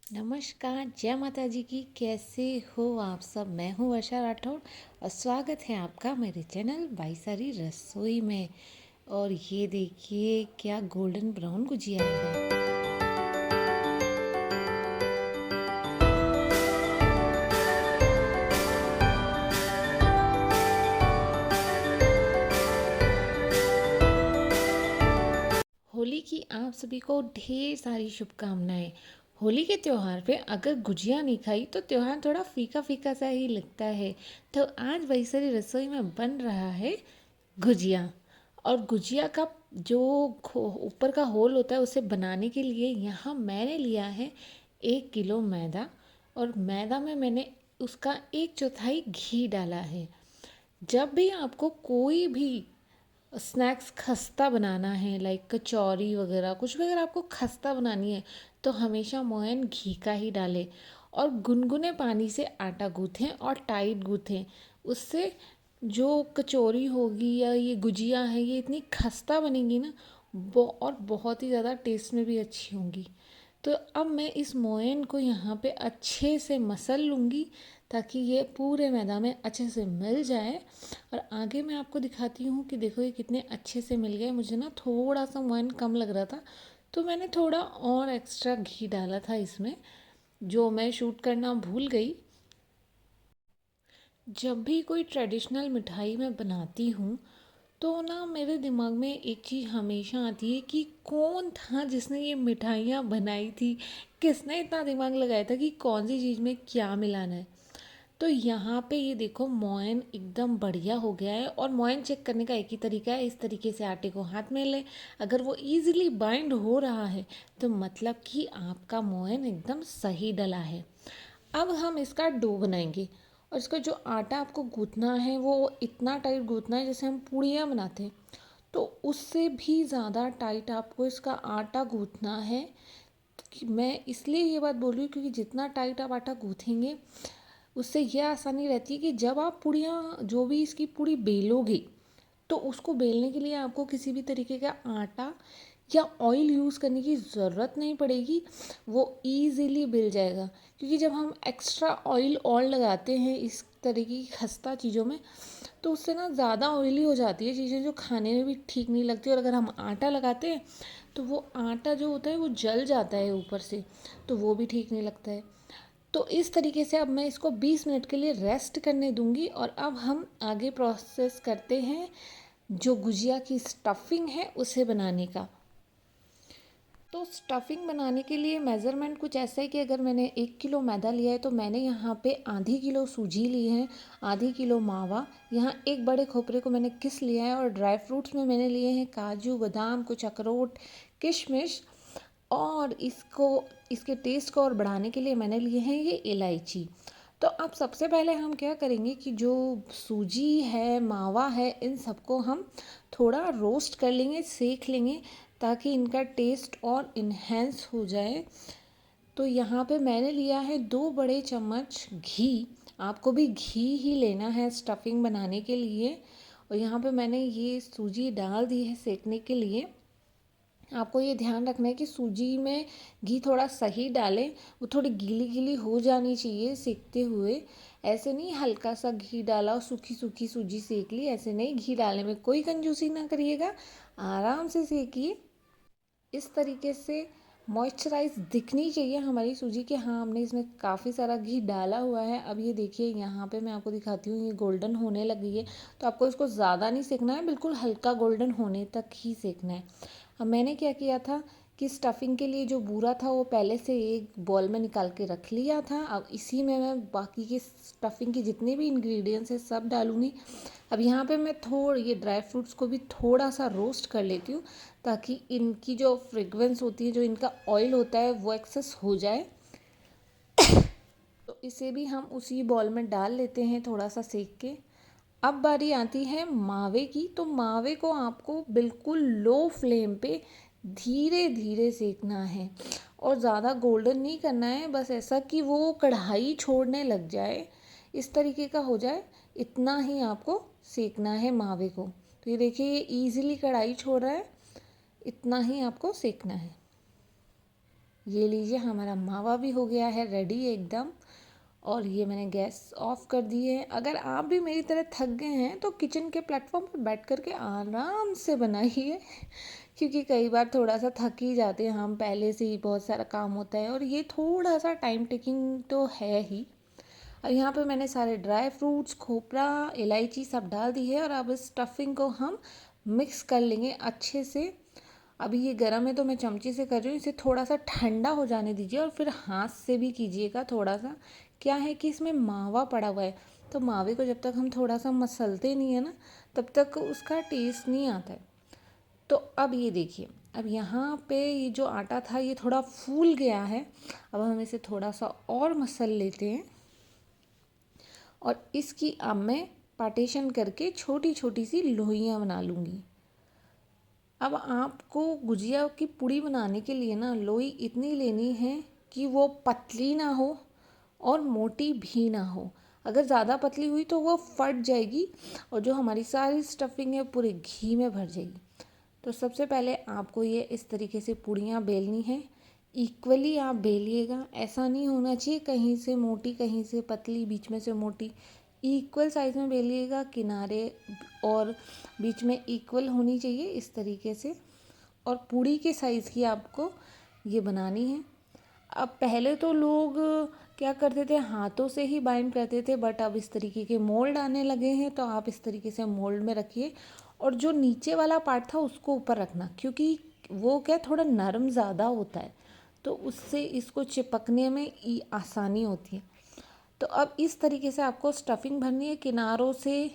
नमस्कार, जय माता जी की। कैसे हो आप सब? मैं हूँ वर्षा राठौर और स्वागत है आपका मेरे चैनल बाई सारी रसोई में। और ये देखिए क्या गोल्डन ब्राउन गुजिया है। होली की आप सभी को ढेर सारी शुभकामनाएं। होली के त्यौहार पे अगर गुजिया नहीं खाई तो त्यौहार थोड़ा फीका फीका सा ही लगता है। तो आज बाई सारी रसोई में बन रहा है गुजिया। और गुजिया का जो ऊपर का होल होता है उसे बनाने के लिए यहाँ मैंने लिया है 1 किलो मैदा। और मैदा में मैंने उसका 1/4 घी डाला है। जब भी आपको कोई भी स्नैक्स खस्ता बनाना है, लाइक कचौरी वगैरह कुछ भी, अगर आपको खस्ता बनानी है तो हमेशा मोयन घी का ही डालें। और गुनगुने पानी से आटा गूँथें और टाइट गूँथें। उससे जो कचौरी होगी या ये गुजिया है ये इतनी खस्ता बनेगी ना, और बहुत ही ज़्यादा टेस्ट में भी अच्छी होंगी। तो अब मैं इस मोयन को यहाँ पे अच्छे से मसल लूँगी ताकि ये पूरे मैदा में अच्छे से मिल जाए। और आगे मैं आपको दिखाती हूँ कि देखो ये कितने अच्छे से मिल गए। मुझे ना थोड़ा सा मोयन कम लग रहा था तो मैंने थोड़ा और एक्स्ट्रा घी डाला था इसमें, जो मैं शूट करना भूल गई। जब भी कोई ट्रेडिशनल मिठाई मैं बनाती हूँ तो ना मेरे दिमाग में एक चीज़ हमेशा आती है कि कौन था जिसने ये मिठाइयाँ बनाई थी, किसने इतना दिमाग लगाया था कि कौन सी चीज़ में क्या मिलाना है। तो यहाँ पे ये देखो मोयन एकदम बढ़िया हो गया है। और मोयन चेक करने का एक ही तरीका है, इस तरीके से आटे को हाथ में लें। अगर वो इजीली बाइंड हो रहा है तो मतलब कि आपका मोयन एकदम सही डला है। अब हम इसका डो बनाएंगे। और इसका जो आटा आपको गूँथना है वो इतना टाइट गूँथना है जैसे हम पूड़ियाँ बनाते हैं, तो उससे भी ज़्यादा टाइट आपको इसका आटा गूँथना है। कि मैं इसलिए ये बात बोल रही हूँ क्योंकि जितना टाइट आप आटा गूँथेंगे उससे यह आसानी रहती है कि जब आप पूड़ियाँ जो भी इसकी पूड़ी बेलोगे तो उसको बेलने के लिए आपको किसी भी तरीके का आटा या ऑयल यूज़ करने की ज़रूरत नहीं पड़ेगी। वो ईज़िली बेल जाएगा। क्योंकि जब हम एक्स्ट्रा ऑयल और लगाते हैं इस तरीके की खस्ता चीज़ों में तो उससे ना ज़्यादा ऑयली हो जाती है चीज़ें, जो खाने में भी ठीक नहीं लगती। और अगर हम आटा लगाते हैं तो वो आटा जो होता है वो जल जाता है ऊपर से, तो वो भी ठीक नहीं लगता है। तो इस तरीके से अब मैं इसको 20 मिनट के लिए रेस्ट करने दूंगी। और अब हम आगे प्रोसेस करते हैं जो गुजिया की स्टफिंग है उसे बनाने का। तो स्टफिंग बनाने के लिए मेज़रमेंट कुछ ऐसा है कि अगर मैंने 1 किलो मैदा लिया है तो मैंने यहाँ पे आधी किलो सूजी ली है, आधी किलो मावा, यहाँ एक बड़े खोपरे को मैंने किस लिया है। और ड्राई फ्रूट्स में मैंने लिए हैं काजू, बादाम, कुछ अखरोट, किशमिश। और इसके टेस्ट को और बढ़ाने के लिए मैंने लिए हैं ये इलायची। तो अब सबसे पहले हम क्या करेंगे कि जो सूजी है, मावा है, इन सबको हम थोड़ा रोस्ट कर लेंगे, सेक लेंगे, ताकि इनका टेस्ट और इन्हेंस हो जाए। तो यहाँ पे मैंने लिया है 2 बड़े चम्मच घी। आपको भी घी ही लेना है स्टफिंग बनाने के लिए। और यहाँ पे मैंने ये सूजी डाल दी है सेकने के लिए। आपको ये ध्यान रखना है कि सूजी में घी थोड़ा सही डालें, वो थोड़ी गीली गीली हो जानी चाहिए सेकते हुए। ऐसे नहीं हल्का सा घी डाला और सूखी सूखी सूजी सेक ली, ऐसे नहीं। घी डालने में कोई कंजूसी ना करिएगा, आराम से सेकिए। इस तरीके से मॉइस्चराइज दिखनी चाहिए हमारी सूजी के। हाँ, हमने इसमें काफ़ी सारा घी डाला हुआ है। अब ये देखिए यहाँ पे मैं आपको दिखाती हूँ, ये गोल्डन होने लगी है। तो आपको इसको ज़्यादा नहीं सेकना है, बिल्कुल हल्का गोल्डन होने तक ही सेकना है। अब मैंने क्या किया था कि स्टफिंग के लिए जो बूरा था वो पहले से एक बॉल में निकाल के रख लिया था। अब इसी में मैं बाकी के स्टफिंग के जितने भी इंग्रेडिएंट्स हैं सब डालूँगी। अब यहाँ पे मैं ये ड्राई फ्रूट्स को भी थोड़ा सा रोस्ट कर लेती हूँ, ताकि इनकी जो फ्रेग्रेंस होती है, जो इनका ऑयल होता है, वो एक्सेस हो जाए। तो इसे भी हम उसी बॉल में डाल लेते हैं थोड़ा सा सेक के। अब बारी आती है मावे की। तो मावे को आपको बिल्कुल लो फ्लेम पे धीरे धीरे सेकना है और ज़्यादा गोल्डन नहीं करना है, बस ऐसा कि वो कढ़ाई छोड़ने लग जाए, इस तरीके का हो जाए, इतना ही आपको सेकना है मावे को। तो ये देखिए ये ईज़िली कढ़ाई छोड़ रहा है, इतना ही आपको सेकना है। ये लीजिए हमारा मावा भी हो गया है रेडी एकदम। और ये मैंने गैस ऑफ कर दी है। अगर आप भी मेरी तरह थक गए हैं तो किचन के प्लेटफॉर्म पर बैठ कर के आराम से बनाइए क्योंकि कई बार थोड़ा सा थक ही जाते हैं हम, पहले से ही बहुत सारा काम होता है और ये थोड़ा सा टाइम टेकिंग तो है ही। और यहाँ पे मैंने सारे ड्राई फ्रूट्स, खोपरा, इलायची सब डाल दी है और अब इस स्टफिंग को हम मिक्स कर लेंगे अच्छे से। अभी ये गर्म है तो मैं चमचे से कर रही हूँ, इसे थोड़ा सा ठंडा हो जाने दीजिए और फिर हाथ से भी कीजिएगा थोड़ा सा। क्या है कि इसमें मावा पड़ा हुआ है तो मावे को जब तक हम थोड़ा सा मसलते नहीं है ना तब तक उसका टेस्ट नहीं आता है। तो अब ये देखिए, अब यहाँ पे ये जो आटा था ये थोड़ा फूल गया है। अब हम इसे थोड़ा सा और मसल लेते हैं और इसकी अब मैं पार्टीशन करके छोटी छोटी सी लोइयाँ बना लूँगी। अब आपको गुजिया की पूड़ी बनाने के लिए ना लोई इतनी लेनी है कि वो पतली ना हो और मोटी भी ना हो। अगर ज़्यादा पतली हुई तो वो फट जाएगी और जो हमारी सारी स्टफिंग है पूरे घी में भर जाएगी। तो सबसे पहले आपको ये इस तरीके से पूड़ियाँ बेलनी है। इक्वली आप बेलिएगा, ऐसा नहीं होना चाहिए कहीं से मोटी कहीं से पतली बीच में से मोटी। इक्वल साइज़ में बेलिएगा, किनारे और बीच में इक्वल होनी चाहिए इस तरीके से। और पूड़ी के साइज़ की आपको ये बनानी है। अब पहले तो लोग क्या करते थे, हाथों से ही बाइंड करते थे, बट अब इस तरीके के मोल्ड आने लगे हैं तो आप इस तरीके से मोल्ड में रखिए और जो नीचे वाला पार्ट था उसको ऊपर रखना क्योंकि वो क्या थोड़ा नरम ज़्यादा होता है तो उससे इसको चिपकने में आसानी होती है। तो अब इस तरीके से आपको स्टफिंग भरनी है, किनारों से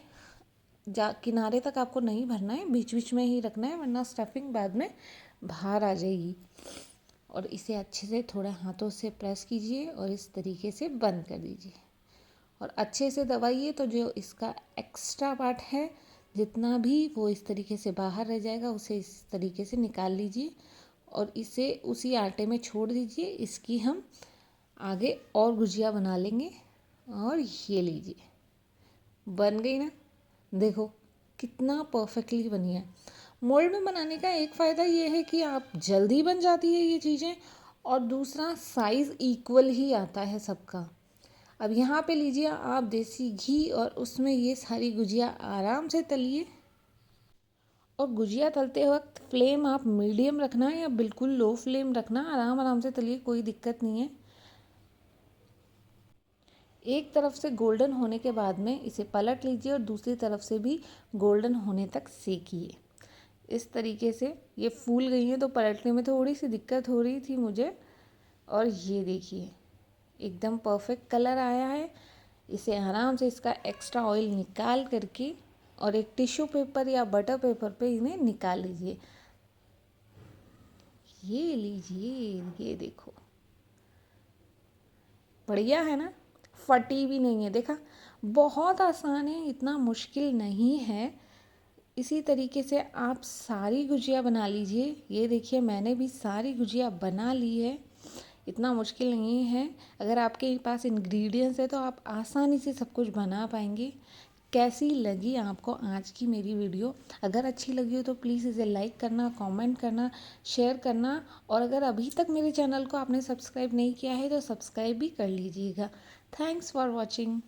किनारे तक आपको नहीं भरना है, बीच बीच में ही रखना है वरना स्टफिंग बाद में बाहर आ जाएगी। और इसे अच्छे से थोड़ा हाथों से प्रेस कीजिए और इस तरीके से बंद कर दीजिए और अच्छे से दबाइए तो जो इसका एक्स्ट्रा पार्ट है जितना भी वो इस तरीके से बाहर रह जाएगा उसे इस तरीके से निकाल लीजिए और इसे उसी आटे में छोड़ दीजिए। इसकी हम आगे और गुजिया बना लेंगे। और ये लीजिए बन गई ना, देखो कितना परफेक्टली बनी है। मोल्ड में बनाने का एक फ़ायदा ये है कि आप जल्दी बन जाती है ये चीज़ें और दूसरा साइज़ इक्वल ही आता है सबका। अब यहाँ पे लीजिए आप देसी घी और उसमें ये सारी गुजिया आराम से तलिए। और गुजिया तलते वक्त फ्लेम आप मीडियम रखना या बिल्कुल लो फ्लेम रखना, आराम आराम से तलिए, कोई दिक्कत नहीं है। एक तरफ से गोल्डन होने के बाद में इसे पलट लीजिए और दूसरी तरफ से भी गोल्डन होने तक सेकिए। इस तरीके से ये फूल गई हैं तो पलटने में थोड़ी सी दिक्कत हो रही थी मुझे। और ये देखिए एकदम परफेक्ट कलर आया है। इसे आराम से इसका एक्स्ट्रा ऑयल निकाल करके और एक टिश्यू पेपर या बटर पेपर पे इन्हें निकाल लीजिए। ये लीजिए, ये देखो बढ़िया है ना, फटी भी नहीं है। देखा, बहुत आसान है, इतना मुश्किल नहीं है। इसी तरीके से आप सारी गुजिया बना लीजिए। ये देखिए मैंने भी सारी गुजिया बना ली है, इतना मुश्किल नहीं है। अगर आपके पास इंग्रेडिएंट्स है तो आप आसानी से सब कुछ बना पाएंगे। कैसी लगी आपको आज की मेरी वीडियो? अगर अच्छी लगी हो तो प्लीज़ इसे लाइक करना, कमेंट करना, शेयर करना और अगर अभी तक मेरे चैनल को आपने सब्सक्राइब नहीं किया है तो सब्सक्राइब भी कर लीजिएगा। Thanks for watching.